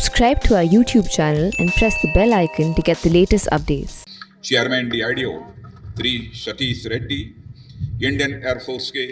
Subscribe to our YouTube channel and press the bell icon to get the latest updates. Chairman DRDO Shri Satish Reddy, Indian air force के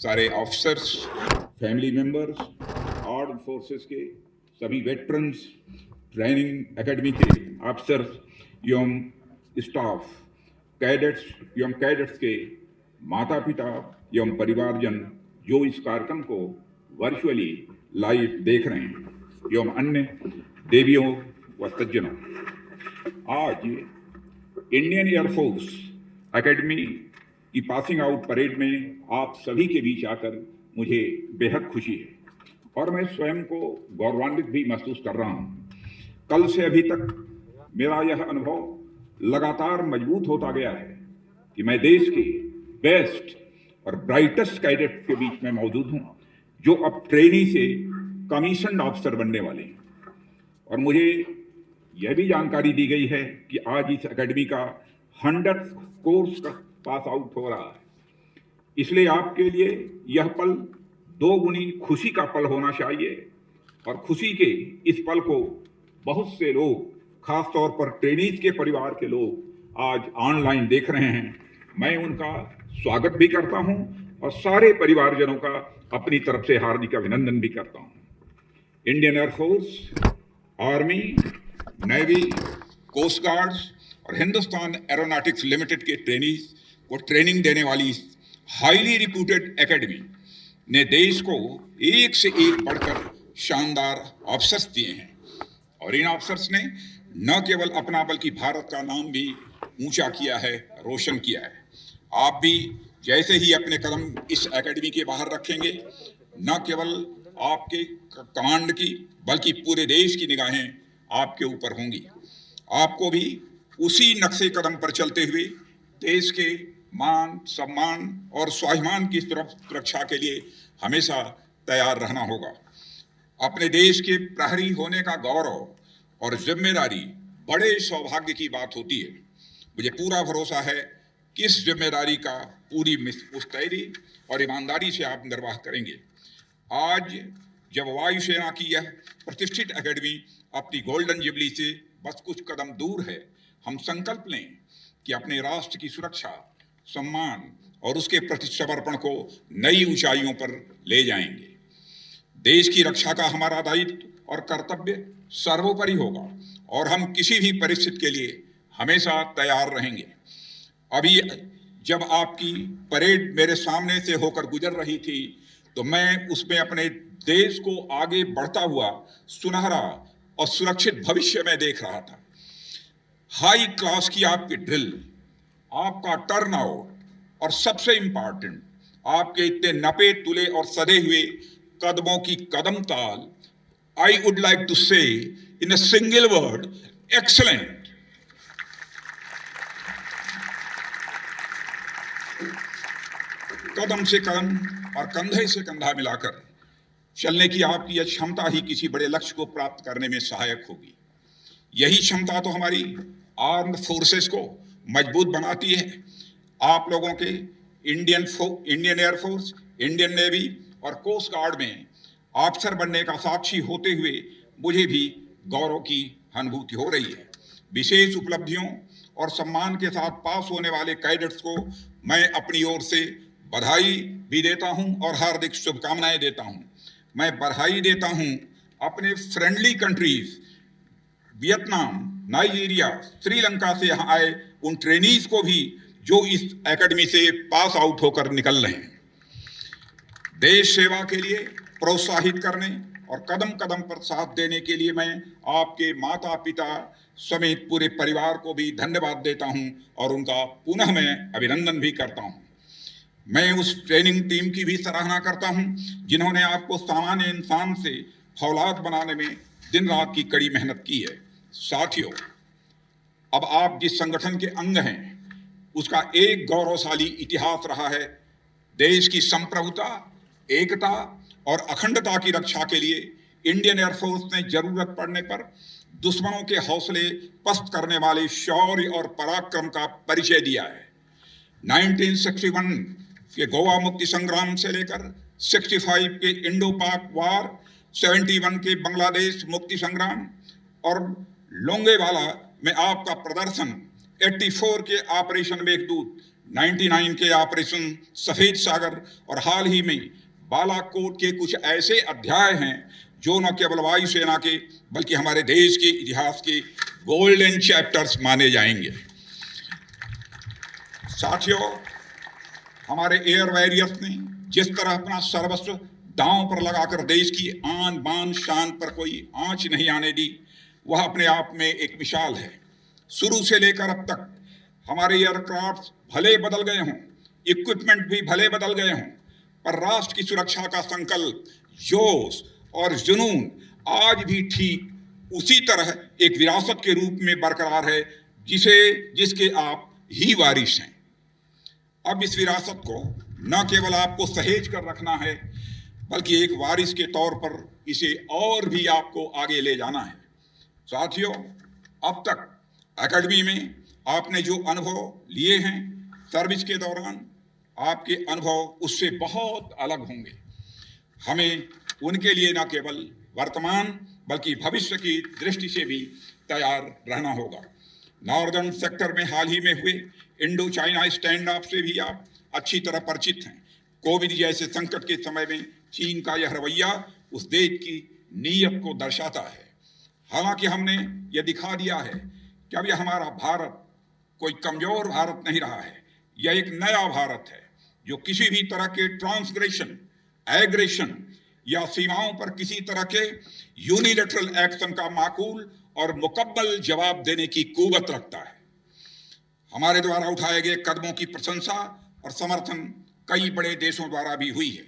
सारे officers, family members, armed forces के सभी veterans, training academy के officers एवं staff, cadets के माता पिता एवं परिवारजन जो इस कार्यक्रम को वर्चुअली लाइव देख रहे हैं एवं अन्य देवियों व सज्जनों, आज इंडियन एयरफोर्स एकेडमी की पासिंग आउट परेड में आप सभी के बीच आकर मुझे बेहद खुशी है और मैं स्वयं को गौरवान्वित भी महसूस कर रहा हूं। कल से अभी तक मेरा यह अनुभव लगातार मजबूत होता गया है कि मैं देश के बेस्ट और ब्राइटेस्ट कैडेट्स के बीच में मौजूद हूं, जो अब ट्रेनी से कमीशन ऑफिसर बनने वाले हैं। और मुझे यह भी जानकारी दी गई है कि आज इस एकेडमी का 100th कोर्स का पास आउट हो रहा है। इसलिए आपके लिए यह पल दो गुनी खुशी का पल होना चाहिए और खुशी के इस पल को बहुत से लोग, खासतौर पर ट्रेनीज के परिवार के लोग आज ऑनलाइन देख रहे हैं। मैं उनका स्वागत भी करता हूं और सारे परिवारजनों का अपनी तरफ से हार्दिक अभिनंदन भी करता हूं। Indian Air Force, army, navy, coast guards और हिंदुस्तान एरोनॉटिक्स लिमिटेड के ट्रेनीज को ट्रेनिंग देने वाली हाईली रिप्यूटेड एकेडमी ने देश को एक से एक बढ़कर शानदार ऑफिसर्स दिए हैं और इन ऑफिसर्स ने न केवल अपना बल्कि भारत का नाम भी ऊंचा किया है, रोशन किया है। आप भी जैसे ही अपने कदम इस एकेडमी के बाहर रखेंगे, न केवल आपके कमांड की बल्कि पूरे देश की निगाहें आपके ऊपर होंगी। आपको भी उसी नक्शे कदम पर चलते हुए देश के मान, सम्मान और स्वाभिमान की सुरक्षा के लिए हमेशा तैयार रहना होगा। अपने देश के प्रहरी होने का गौरव और जिम्मेदारी बड़े सौभाग्य की बात होती है। मुझे पूरा भरोसा है कि इस जिम्मेदारी का पूरी मुस्तैदी और ईमानदारी से आप निर्वाह करेंगे। आज जब वायुसेना की यह प्रतिष्ठित एकेडमी अपनी गोल्डन जुबली से बस कुछ कदम दूर है, हम संकल्प लें कि अपने राष्ट्र की सुरक्षा, सम्मान और उसके प्रति समर्पण को नई ऊंचाइयों पर ले जाएंगे। देश की रक्षा का हमारा दायित्व और कर्तव्य सर्वोपरि होगा और हम किसी भी परिस्थिति के लिए हमेशा तैयार रहेंगे। अभी जब आपकी परेड मेरे सामने से होकर गुजर रही थी, तो मैं उसमें अपने देश को आगे बढ़ता हुआ सुनहरा और सुरक्षित भविष्य में देख रहा था। हाई क्लास की आपकी ड्रिल, आपका टर्नआउट और सबसे इंपॉर्टेंट आपके इतने नपे तुले और सधे हुए कदमों की कदम ताल, आई वुड लाइक टू से इन अ सिंगल वर्ड, एक्सलेंट। कदम से कदम और कंधे से कंधा मिलाकर चलने की आपकी यह क्षमता ही किसी बड़े लक्ष्य को प्राप्त करने में सहायक होगी। यही क्षमता तो हमारी आर्म्ड फोर्सेस को मजबूत बनाती है। आप लोगों के इंडियन एयरफोर्स, इंडियन नेवी और कोस्ट गार्ड में ऑफिसर बनने का साक्षी होते हुए मुझे भी गौरव की अनुभूति हो रही है। विशेष उपलब्धियों और सम्मान के साथ पास होने वाले कैडेट्स को मैं अपनी ओर से बधाई भी देता हूं और हार्दिक शुभकामनाएं देता हूं। मैं बधाई देता हूं अपने friendly countries Vietnam, Nigeria, Sri Lanka से यहाँ आए उन ट्रेनीज को भी जो इस एकेडमी से पास आउट होकर निकल रहे हैं। देश सेवा के लिए प्रोत्साहित करने और कदम कदम पर साथ देने के लिए मैं आपके माता पिता समेत पूरे परिवार को भी धन्यवाद देता हूं और उनका पुनः मैं अभिनंदन भी करता हूं। मैं उस ट्रेनिंग टीम की भी सराहना करता हूं जिन्होंने आपको सामान्य इंसान से फौलाद बनाने में दिन रात की कड़ी मेहनत की है। साथियों, अब आप जिस संगठन के अंग हैं उसका एक गौरवशाली इतिहास रहा है। देश की संप्रभुता, एकता और अखंडता की रक्षा के लिए इंडियन एयरफोर्स ने जरूरत पड़ने पर दुश्मनों के हौसले पस्त करने वाले शौर्य और पराक्रम का परिचय दिया है। 1961 के गोवा मुक्ति संग्राम से लेकर 65 के इंडो पाक वार 71 के बांग्लादेश मुक्ति संग्राम और लोंगेवाला में आपका प्रदर्शन, 84 के ऑपरेशन मेघदूत, 99 के ऑपरेशन सफेद सागर और हाल ही में बालाकोट के कुछ ऐसे अध्याय हैं जो न केवल वायुसेना के बल्कि हमारे देश के इतिहास के गोल्डन चैप्टर्स माने जाएंगे। साथियों, हमारे एयर वॉरियर्स ने जिस तरह अपना सर्वस्व दांव पर लगाकर देश की आन बान शान पर कोई आंच नहीं आने दी, वह अपने आप में एक मिसाल है। शुरू से लेकर अब तक हमारे एयरक्राफ्ट भले बदल गए हों, इक्विपमेंट भी भले बदल गए हों, पर राष्ट्र की सुरक्षा का संकल्प, जोश और जुनून आज भी ठीक उसी तरह एक विरासत के रूप में बरकरार है जिसके आप ही वारिस हैं। अब इस विरासत को न केवल आपको सहेज कर रखना है, बल्कि एक वारिस के तौर पर इसे और भी आपको आगे ले जाना है। साथियों, अब तक एकेडमी में आपने जो अनुभव लिए हैं सर्विस के दौरान, आपके अनुभव उससे बहुत अलग होंगे। हमें उनके लिए न केवल वर्तमान बल्कि भविष्य की दृष्टि से भी तैयार रहना होगा। नॉर्दर्न सेक्टर में हाल ही में हुए इंडो चाइना स्टैंड ऑफ से भी आप अच्छी तरह परिचित हैं। कोविड जैसे संकट के समय में चीन का यह रवैया उस देश की नीयत को दर्शाता है। हालांकि हमने यह दिखा दिया है कि अब यह हमारा भारत कोई कमजोर भारत नहीं रहा है। यह एक नया भारत है जो किसी भी तरह के ट्रांसग्रेशन, एग्रेशन या सीमाओं पर किसी तरह के यूनिलैटरल एक्शन का माकूल और मुकम्मल जवाब देने की कुव्वत रखता है। हमारे द्वारा उठाए गए कदमों की प्रशंसा और समर्थन कई बड़े देशों द्वारा भी हुई है।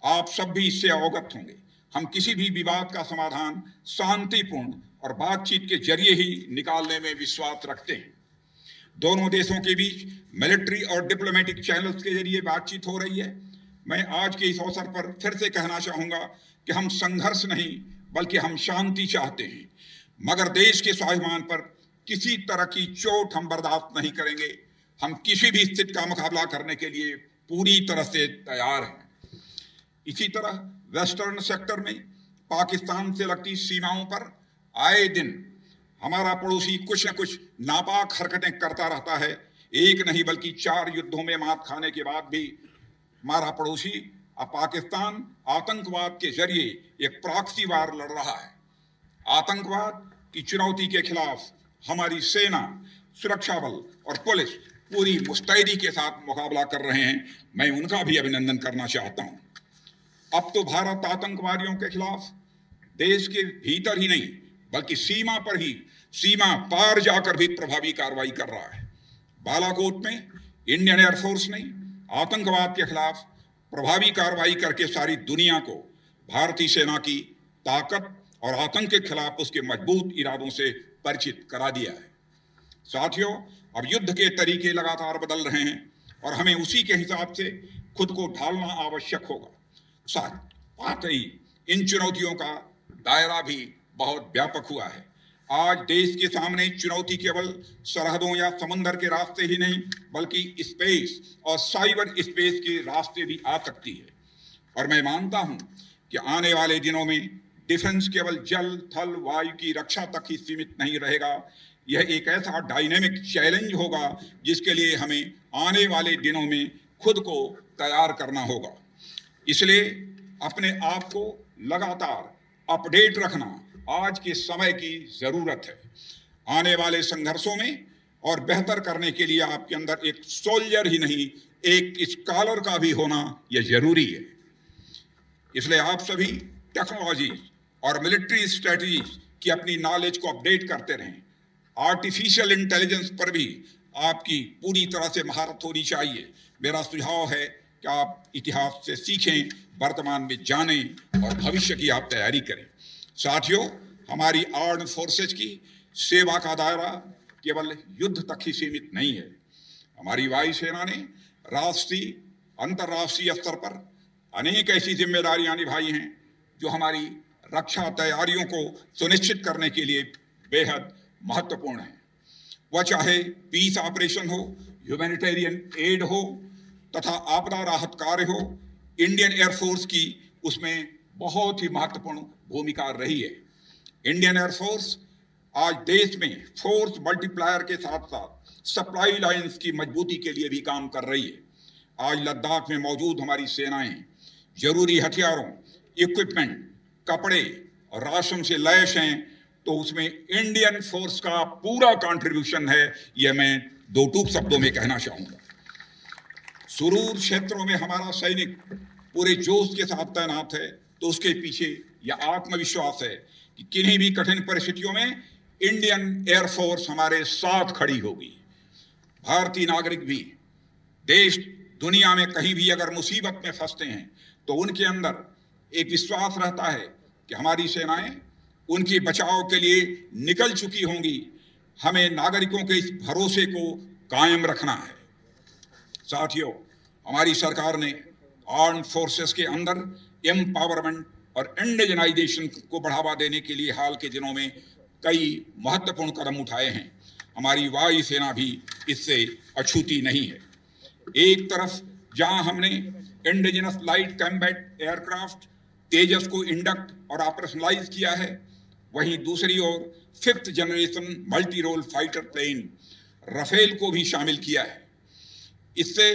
आप सब भी इससे अवगत होंगे। हम किसी भी विवाद का समाधान शांतिपूर्ण और बातचीत के जरिए ही निकालने में विश्वास रखते हैं। दोनों देशों के बीच मिलिट्री और डिप्लोमेटिक चैनल्स के जरिए बातचीत हो रही है। मैं आज के इस अवसर पर फिर से कहना चाहूंगा कि हम संघर्ष नहीं बल्कि हम शांति चाहते हैं, मगर देश के स्वाभिमान पर किसी तरह की चोट हम बर्दाश्त नहीं करेंगे। हम किसी भी स्थिति का मुकाबला करने के लिए पूरी तरह से तैयार हैं। इसी तरह वेस्टर्न सेक्टर में पाकिस्तान से लगती सीमाओं पर आए दिन हमारा पड़ोसी कुछ न कुछ नापाक हरकतें करता रहता है। एक नहीं बल्कि 4 युद्धों में मात खाने के बाद भी हमारा पड़ोसी अब पाकिस्तान आतंकवाद के जरिए एक प्रॉक्सी वार लड़ रहा है। आतंकवाद की चुनौती के खिलाफ हमारी सेना, सुरक्षा बल और पुलिस पूरी मुस्तैदी के साथ मुकाबला कर रहे हैं। मैं उनका भी अभिनंदन करना चाहता हूं। अब तो भारत आतंकवादियों के खिलाफ देश के भीतर ही नहीं बल्कि सीमा पर ही, सीमा पार जाकर भी प्रभावी कार्रवाई कर रहा है। बालाकोट में इंडियन एयरफोर्स ने आतंकवाद के खिलाफ प्रभावी कार्रवाई करके सारी दुनिया को भारतीय सेना की ताकत और आतंक के खिलाफ उसके मजबूत इरादों से परिचित करा दिया है। साथियों, अब युद्ध के तरीके लगातार बदल रहे हैं और हमें उसी के हिसाब से खुद को ढालना आवश्यक होगा। साथ ही इन चुनौतियों का दायरा भी बहुत व्यापक हुआ है। आज देश के सामने चुनौती केवल सरहदों या समंदर के रास्ते ही नहीं बल्कि स्पेस और साइबर स्पेस के रास्ते भी आ सकती है। और मैं मानता हूं कि आने वाले दिनों में डिफेंस केवल जल, थल, वायु की रक्षा तक ही सीमित नहीं रहेगा। यह एक ऐसा डायनेमिक चैलेंज होगा जिसके लिए हमें आने वाले दिनों में खुद को तैयार करना होगा। इसलिए अपने आप को लगातार अपडेट रखना आज के समय की जरूरत है। आने वाले संघर्षों में और बेहतर करने के लिए आपके अंदर एक सोल्जर ही नहीं, एक स्कॉलर का भी होना यह जरूरी है। इसलिए आप सभी टेक्नोलॉजी और मिलिट्री स्ट्रेटजीज की अपनी नॉलेज को अपडेट करते रहें। आर्टिफिशियल इंटेलिजेंस पर भी आपकी पूरी तरह से महारत होनी चाहिए। मेरा सुझाव है कि आप इतिहास से सीखें, वर्तमान में जानें और भविष्य की आप तैयारी करें। साथियों, हमारी आर्म्ड फोर्सेज की सेवा का दायरा केवल युद्ध तक ही सीमित नहीं है। हमारी वायुसेना ने राष्ट्रीय, अंतर्राष्ट्रीय स्तर पर अनेक ऐसी जिम्मेदारियां निभाई हैं जो हमारी रक्षा तैयारियों को सुनिश्चित करने के लिए बेहद महत्वपूर्ण है। वह चाहे पीस ऑपरेशन हो, ह्यूमैनिटेरियन एड हो तथा आपदा राहत कार्य हो, इंडियन एयरफोर्स की उसमें बहुत ही महत्वपूर्ण भूमिका रही है। इंडियन एयरफोर्स आज देश में फोर्स मल्टीप्लायर के साथ साथ सप्लाई लाइंस की मजबूती के लिए भी काम कर रही है। आज लद्दाख में मौजूद हमारी सेनाएं जरूरी हथियारों, इक्विपमेंट, कपड़े और राशन से लैस हैं, तो उसमें इंडियन फोर्स का पूरा कंट्रीब्यूशन है, यह मैं दो टूक शब्दों में कहना चाहूंगा। सुदूर क्षेत्रों में हमारा सैनिक पूरे जोश के साथ तैनात है, तो उसके पीछे यह आत्मविश्वास है कि किन्हीं भी कठिन परिस्थितियों में इंडियन एयरफोर्स हमारे साथ खड़ी होगी। भारतीय नागरिक भी देश दुनिया में कहीं भी अगर मुसीबत में फंसते हैं तो उनके अंदर एक विश्वास रहता है कि हमारी सेनाएं उनके बचाव के लिए निकल चुकी होंगी। हमें नागरिकों के इस भरोसे को कायम रखना है। साथियों, हमारी सरकार ने आर्म फोर्सेस के अंदर एम्पावरमेंट और इंडिजनाइजेशन को बढ़ावा देने के लिए हाल के दिनों में कई महत्वपूर्ण कदम उठाए हैं। हमारी वायुसेना भी इससे अछूती नहीं है। एक तरफ जहां हमने indigenous light combat aircraft Tejas को इंडक्ट और ऑपरेशनलाइज किया है, वहीं दूसरी ओर 5th generation multi role fighter plane Rafale को भी शामिल किया है। इससे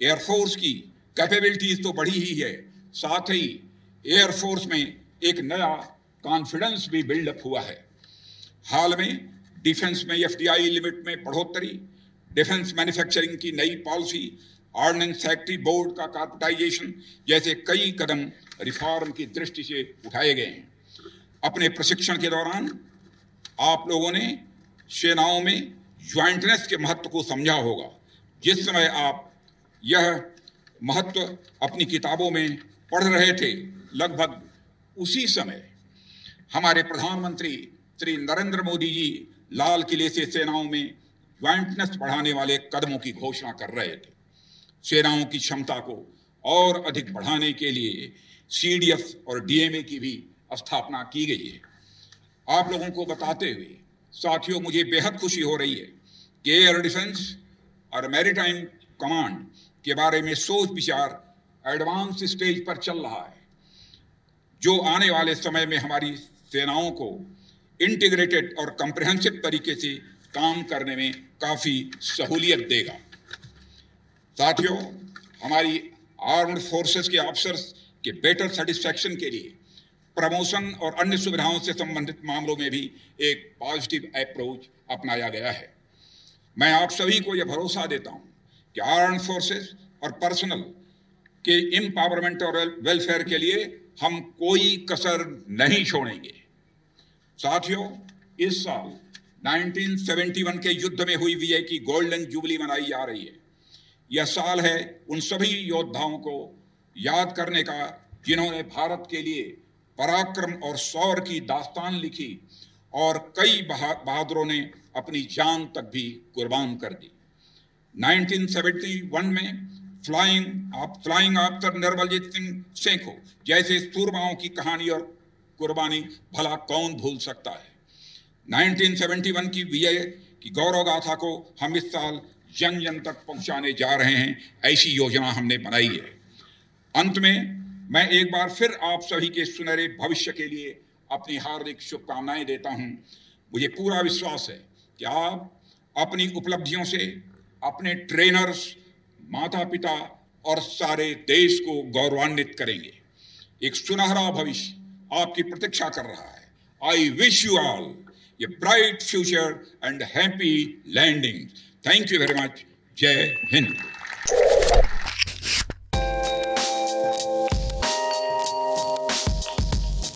एयरफोर्स की कैपेबिलिटीज तो बढ़ी ही है, साथ ही एयरफोर्स में एक नया कॉन्फिडेंस भी बिल्डअप हुआ है। हाल में डिफेंस में FDI लिमिट में बढ़ोतरी, डिफेंस मैन्युफैक्चरिंग की नई पॉलिसी, ऑर्डिनेंस फैक्ट्री बोर्ड का कॉर्पोरेटाइजेशन जैसे कई कदम रिफॉर्म की दृष्टि से उठाए गए हैं। अपने प्रशिक्षण के दौरान आप लोगों ने सेनाओं में ज्वाइंटनेस के महत्व को समझा होगा। जिस समय आप यह महत्व अपनी किताबों में पढ़ रहे थे, लगभग उसी समय हमारे प्रधानमंत्री श्री नरेंद्र मोदी जी लाल किले से सेनाओं में ज्वाइंटनेस बढ़ाने वाले कदमों की घोषणा कर रहे थे। सेनाओं की क्षमता को और अधिक बढ़ाने के लिए CDF और DMA की भी स्थापना की गई है। आप लोगों को बताते हुए साथियों, मुझे बेहद खुशी हो रही है कि एयर डिफेंस और मैरीटाइम कमांड के बारे में सोच विचार एडवांस स्टेज पर चल रहा है, जो आने वाले समय में हमारी सेनाओं को इंटीग्रेटेड और कॉम्प्रिहेंसिव तरीके से काम करने में काफी सहूलियत देगा। साथियों, हमारी आर्म्ड फोर्सेस के ऑफिसर्स के बेटर सेटिस्फैक्शन के लिए प्रमोशन और अन्य सुविधाओं से संबंधित मामलों में भी एक पॉजिटिव अप्रोच अपनाया गया है। मैं आप सभी को यह भरोसा देता हूं कि आर्म्ड फोर्सेस और पर्सनल के एम्पावरमेंट और वेलफेयर के लिए हम कोई कसर नहीं छोड़ेंगे। साथियों, इस साल 1971 के युद्ध में हुई विजय की गोल्डन जुबली मनाई जा रही है। यह साल है उन सभी योद्धाओं को याद करने का जिन्होंने भारत के लिए पराक्रम और शौर्य की दास्तान लिखी और कई बहादुरों ने अपनी जान तक भी कुर्बान कर दी। 1971 में फ्लाइंग आफ्टर निर्मलजीत सिंह सेखों जैसे सूरमाओं की कहानी और कुर्बानी भला कौन भूल सकता है। 1971 की विजय की गौरव गाथा को हम इस साल जन जन तक पहुंचाने जा रहे हैं, ऐसी योजना हमने बनाई है। अंत में मैं एक बार फिर आप सभी के सुनहरे भविष्य के लिए अपनी हार्दिक शुभकामनाएं देता हूं। मुझे पूरा विश्वास है कि आप अपनी उपलब्धियों से अपने ट्रेनर्स, माता पिता और सारे देश को गौरवान्वित करेंगे। एक सुनहरा भविष्य आपकी प्रतीक्षा कर रहा है। I wish you all a bright future and happy landing. Thank you very much. जय हिंद।